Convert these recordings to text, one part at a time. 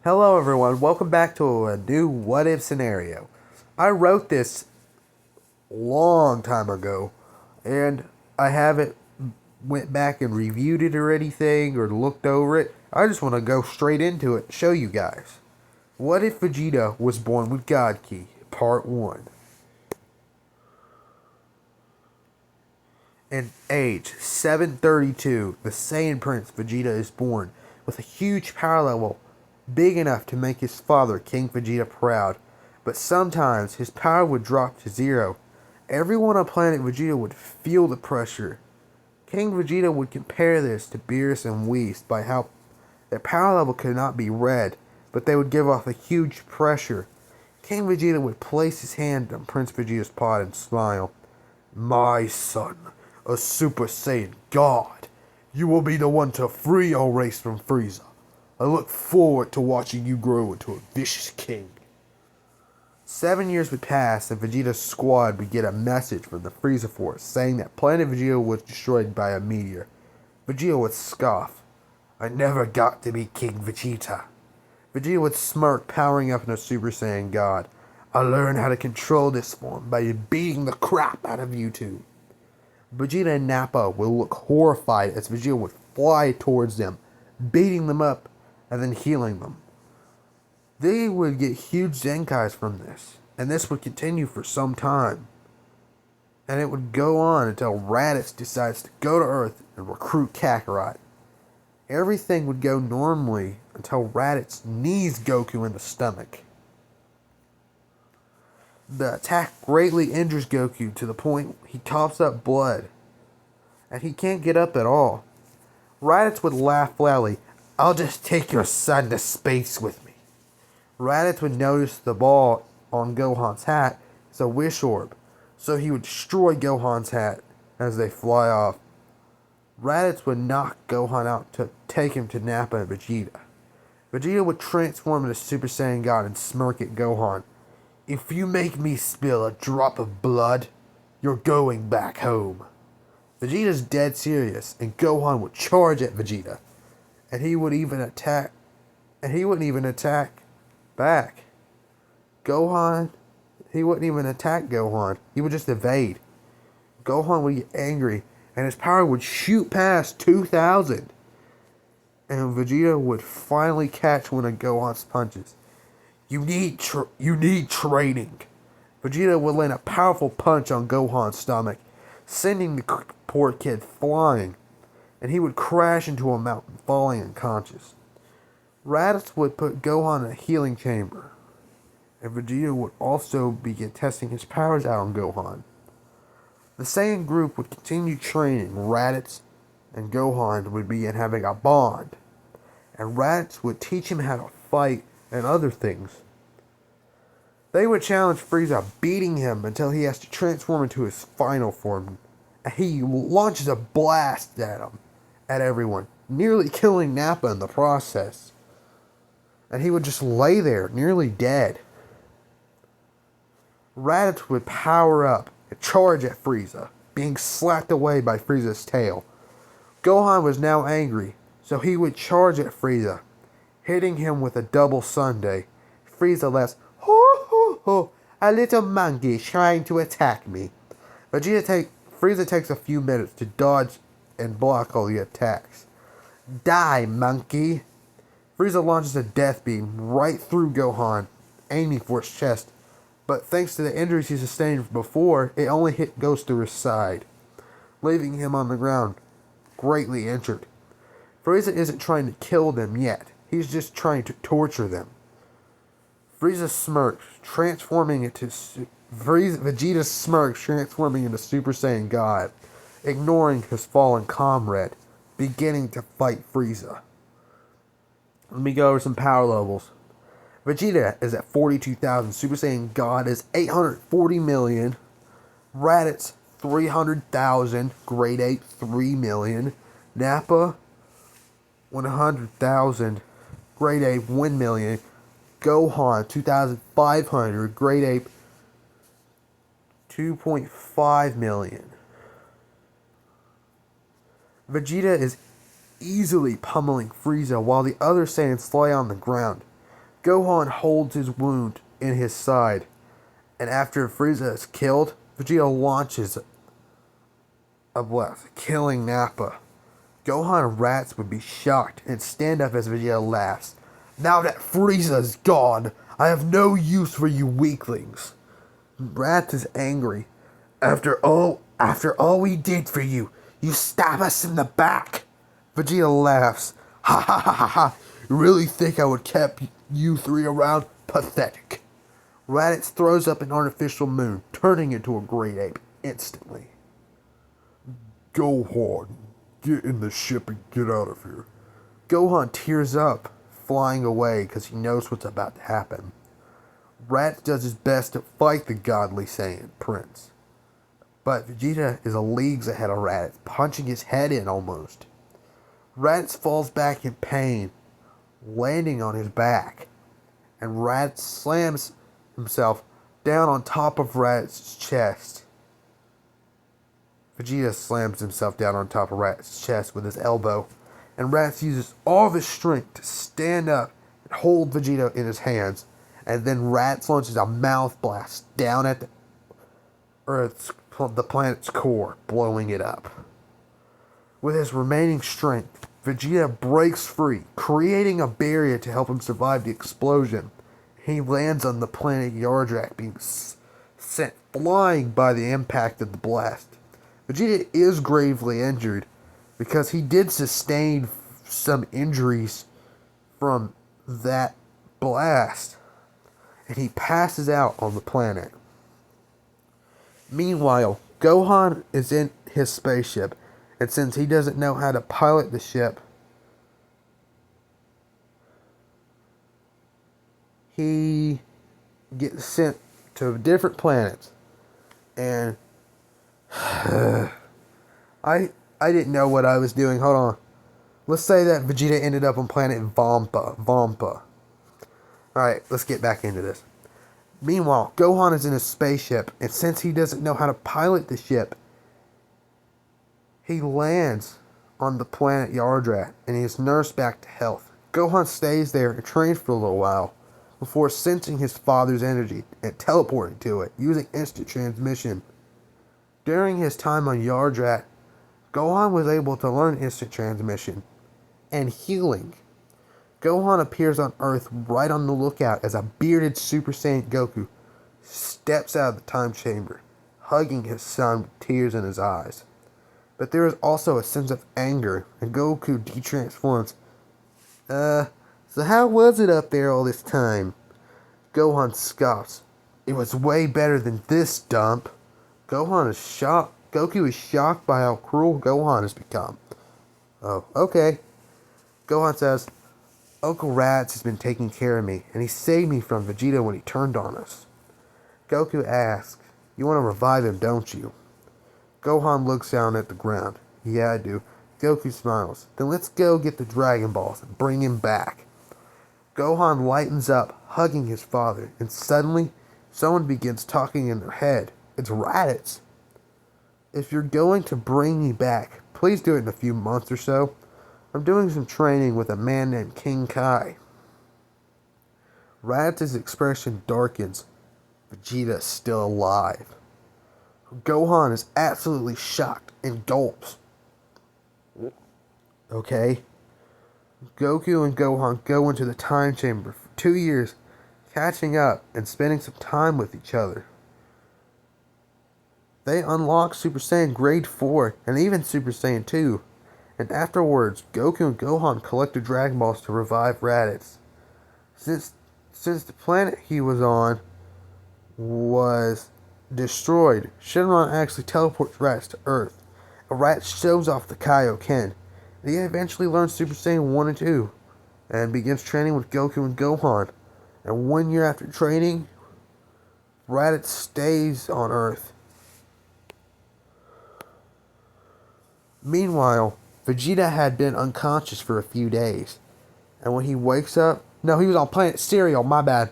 Hello everyone, welcome back to a new what if scenario. I wrote this long time ago and I haven't went back and reviewed it or anything or looked over it. I just want to go straight into it and show you guys. What if Vegeta was born with God Key? Part 1. In age 732, the Saiyan Prince Vegeta is born with a huge power level big enough to make his father, King Vegeta, proud. But sometimes his power would drop to zero. Everyone on planet Vegeta would feel the pressure. King Vegeta would compare this to Beerus and Whis by how their power level could not be read, but they would give off a huge pressure. King Vegeta would place his hand on Prince Vegeta's pod and smile. My son, a Super Saiyan God. You will be the one to free our race from Frieza. I look forward to watching you grow into a vicious king. 7 years would pass and Vegeta's squad would get a message from the Frieza Force saying that planet Vegeta was destroyed by a meteor. Vegeta would scoff. I never got to be King Vegeta. Vegeta would smirk, powering up into Super Saiyan God. I learned how to control this form by beating the crap out of you two. Vegeta and Nappa would look horrified as Vegeta would fly towards them, beating them up and then healing them. They would get huge Zenkais from this, and this would continue for some time. And it would go on until Raditz decides to go to Earth and recruit Kakarot. Everything would go normally until Raditz knees Goku in the stomach. The attack greatly injures Goku to the point he coughs up blood, and he can't get up at all. Raditz would laugh loudly. I'll just take your son to space with me. Raditz would notice the ball on Gohan's hat is a wish orb, so he would destroy Gohan's hat as they fly off. Raditz would knock Gohan out to take him to Nappa and Vegeta. Vegeta would transform into Super Saiyan God and smirk at Gohan. If you make me spill a drop of blood, you're going back home. Vegeta's dead serious, and Gohan would charge at Vegeta. And he wouldn't even attack back. He wouldn't even attack Gohan. He would just evade. Gohan would get angry, and his power would shoot past 2,000. And Vegeta would finally catch one of Gohan's punches. You need training. Vegeta would land a powerful punch on Gohan's stomach, sending the poor kid flying, and he would crash into a mountain, falling unconscious. Raditz would put Gohan in a healing chamber, and Vegeta would also begin testing his powers out on Gohan. The Saiyan group would continue training. Raditz and Gohan would begin having a bond, and Raditz would teach him how to fight and other things. They would challenge Frieza, beating him until he has to transform into his final form. He launches a blast at everyone, nearly killing Nappa in the process. And he would just lay there, nearly dead. Raditz would power up and charge at Frieza, being slapped away by Frieza's tail. Gohan was now angry, so he would charge at Frieza, hitting him with a double sundae. Frieza laughs, ho ho ho, a little monkey trying to attack me. Frieza takes a few minutes to dodge and block all the attacks. Die, monkey! Frieza launches a death beam right through Gohan, aiming for his chest, but thanks to the injuries he sustained before, it only goes through his side, leaving him on the ground, greatly injured. Frieza isn't trying to kill them yet, he's just trying to torture them. Vegeta smirks, transforming into Super Saiyan God, ignoring his fallen comrade, beginning to fight Frieza. Let me go over some power levels. Vegeta is at 42,000. Super Saiyan God is 840 million. Raditz 300,000. Grade 8 3 million. Nappa 100,000. Grade 8 1 million. Gohan 2,500. Grade 8 2.5 million. Vegeta is easily pummeling Frieza while the other Saiyans lay on the ground. Gohan holds his wound in his side, and after Frieza is killed, Vegeta launches a blast, killing Nappa. Gohan and Raditz would be shocked and stand up as Vegeta laughs. Now that Frieza's gone, I have no use for you weaklings. Raditz is angry. After all we did for you, you stab us in the back. Vegeta laughs. Ha ha ha ha ha. You really think I would keep you three around? Pathetic. Raditz throws up an artificial moon, turning into a great ape instantly. Gohan, get in the ship and get out of here. Gohan tears up, flying away because he knows what's about to happen. Raditz does his best to fight the godly Saiyan prince. But Vegeta is leagues ahead of Raditz, punching his head in almost. Raditz falls back in pain, landing on his back, and Raditz slams himself down on top of Raditz's chest. Vegeta slams himself down on top of Raditz's chest with his elbow, and Raditz uses all of his strength to stand up and hold Vegeta in his hands, and then Raditz launches a mouth blast down at the planet's core, blowing it up. With his remaining strength, Vegeta breaks free, creating a barrier to help him survive the explosion. He lands on the planet Yardrak, being sent flying by the impact of the blast. Vegeta is gravely injured because he did sustain some injuries from that blast, and he passes out on the planet. Meanwhile, Gohan is in his spaceship, and since he doesn't know how to pilot the ship, he gets sent to different planets. And I didn't know what I was doing. Hold on. Let's say that Vegeta ended up on planet Vampa. Alright, let's get back into this. Meanwhile, Gohan is in his spaceship, and since he doesn't know how to pilot the ship, he lands on the planet Yardrat, and he is nursed back to health. Gohan stays there and trains for a little while, before sensing his father's energy and teleporting to it, using instant transmission. During his time on Yardrat, Gohan was able to learn instant transmission and healing. Gohan appears on Earth right on the lookout as a bearded Super Saiyan Goku steps out of the time chamber, hugging his son with tears in his eyes. But there is also a sense of anger, and Goku de-transforms. So how was it up there all this time? Gohan scoffs. It was way better than this dump. Goku is shocked by how cruel Gohan has become. Oh, okay. Gohan says, Uncle Raditz has been taking care of me, and he saved me from Vegeta when he turned on us. Goku asks, you want to revive him, don't you? Gohan looks down at the ground. Yeah, I do. Goku smiles. Then let's go get the Dragon Balls and bring him back. Gohan lightens up, hugging his father, and suddenly, someone begins talking in their head. It's Raditz. If you're going to bring me back, please do it in a few months or so. I'm doing some training with a man named King Kai. Raditz's expression darkens. Vegeta's still alive. Gohan is absolutely shocked and gulps. Okay. Goku and Gohan go into the time chamber for 2 years, catching up and spending some time with each other. They unlock Super Saiyan Grade 4 and even Super Saiyan 2. And afterwards, Goku and Gohan collect the Dragon Balls to revive Raditz. Since the planet he was on was destroyed, Shenron actually teleports Raditz to Earth. And Raditz shows off the Kaioken. He eventually learns Super Saiyan 1 and 2, and begins training with Goku and Gohan. And 1 year after training, Raditz stays on Earth. Meanwhile, Vegeta had been unconscious for a few days, and when he wakes up... No, he was on planet Cereal, my bad.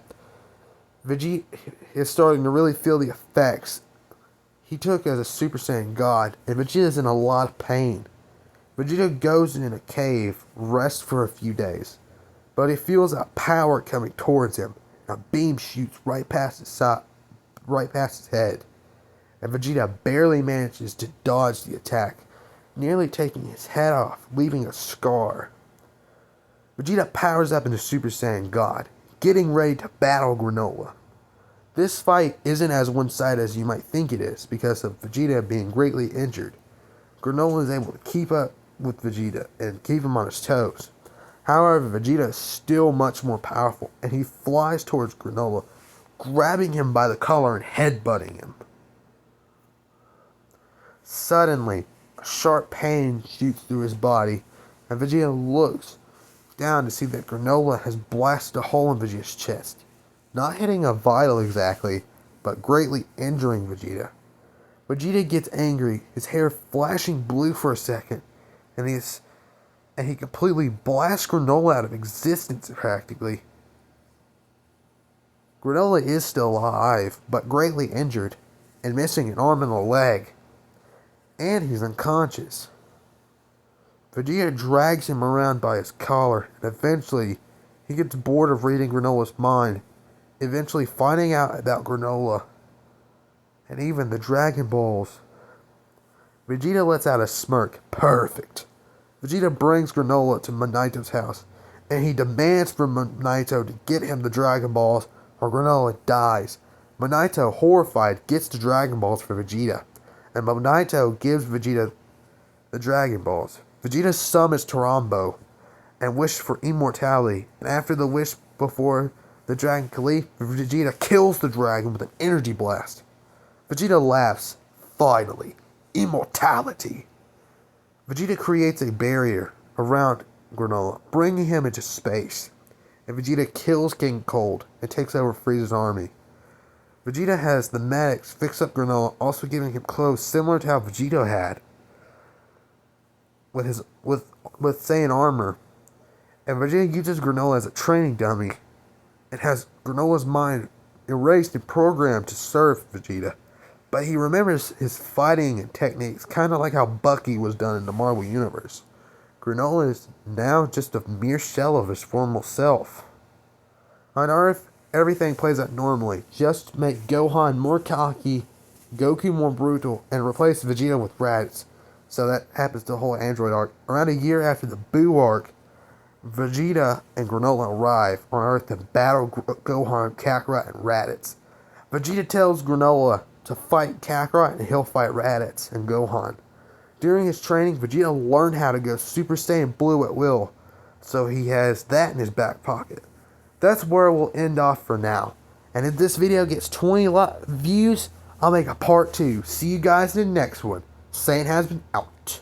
Vegeta is starting to really feel the effects he took as a Super Saiyan God, and Vegeta's in a lot of pain. Vegeta goes in a cave, rests for a few days, but he feels a power coming towards him. A beam shoots right past his head, and Vegeta barely manages to dodge the attack, nearly taking his head off, leaving a scar. Vegeta powers up into Super Saiyan God, getting ready to battle Granola. This fight isn't as one-sided as you might think it is because of Vegeta being greatly injured. Granola is able to keep up with Vegeta and keep him on his toes. However, Vegeta is still much more powerful, and he flies towards Granola, grabbing him by the collar and headbutting him. Suddenly, a sharp pain shoots through his body, and Vegeta looks down to see that Granola has blasted a hole in Vegeta's chest, not hitting a vital exactly, but greatly injuring Vegeta. Vegeta gets angry, his hair flashing blue for a second, and he completely blasts Granola out of existence practically. Granola is still alive, but greatly injured, and missing an arm and a leg, and he's unconscious. Vegeta drags him around by his collar, and eventually he gets bored of reading Granola's mind, eventually finding out about Granola and even the Dragon Balls. Vegeta lets out a smirk. Perfect. Vegeta brings Granola to Manito's house, and he demands from Manito to get him the Dragon Balls or Granola dies. Manito, horrified, gets the Dragon Balls for Vegeta, and Manito gives Vegeta the Dragon Balls. Vegeta summons Tarambo and wishes for immortality, and after the wish before the dragon can leave, Vegeta kills the dragon with an energy blast. Vegeta laughs. Finally, immortality. Vegeta creates a barrier around Granola, bringing him into space, and Vegeta kills King Cold and takes over Frieza's army. Vegeta has the medics fix up Granola, also giving him clothes similar to how Vegeta had, with Saiyan armor, and Vegeta uses Granola as a training dummy. It has Granola's mind erased and programmed to serve Vegeta, but he remembers his fighting and techniques, kind of like how Bucky was done in the Marvel Universe. Granola is now just a mere shell of his former self. On Earth, everything plays out normally. Just make Gohan more cocky, Goku more brutal, and replace Vegeta with Raditz. So that happens to the whole Android arc. Around a year after the Buu arc, Vegeta and Granola arrive on Earth to battle Gohan, Kakarot, and Raditz. Vegeta tells Granola to fight Kakarot and he'll fight Raditz and Gohan. During his training, Vegeta learned how to go Super Saiyan Blue at will, so he has that in his back pocket. That's where we'll end off for now. And if this video gets 20 views, I'll make a part 2. See you guys in the next one. Saiyan has been out.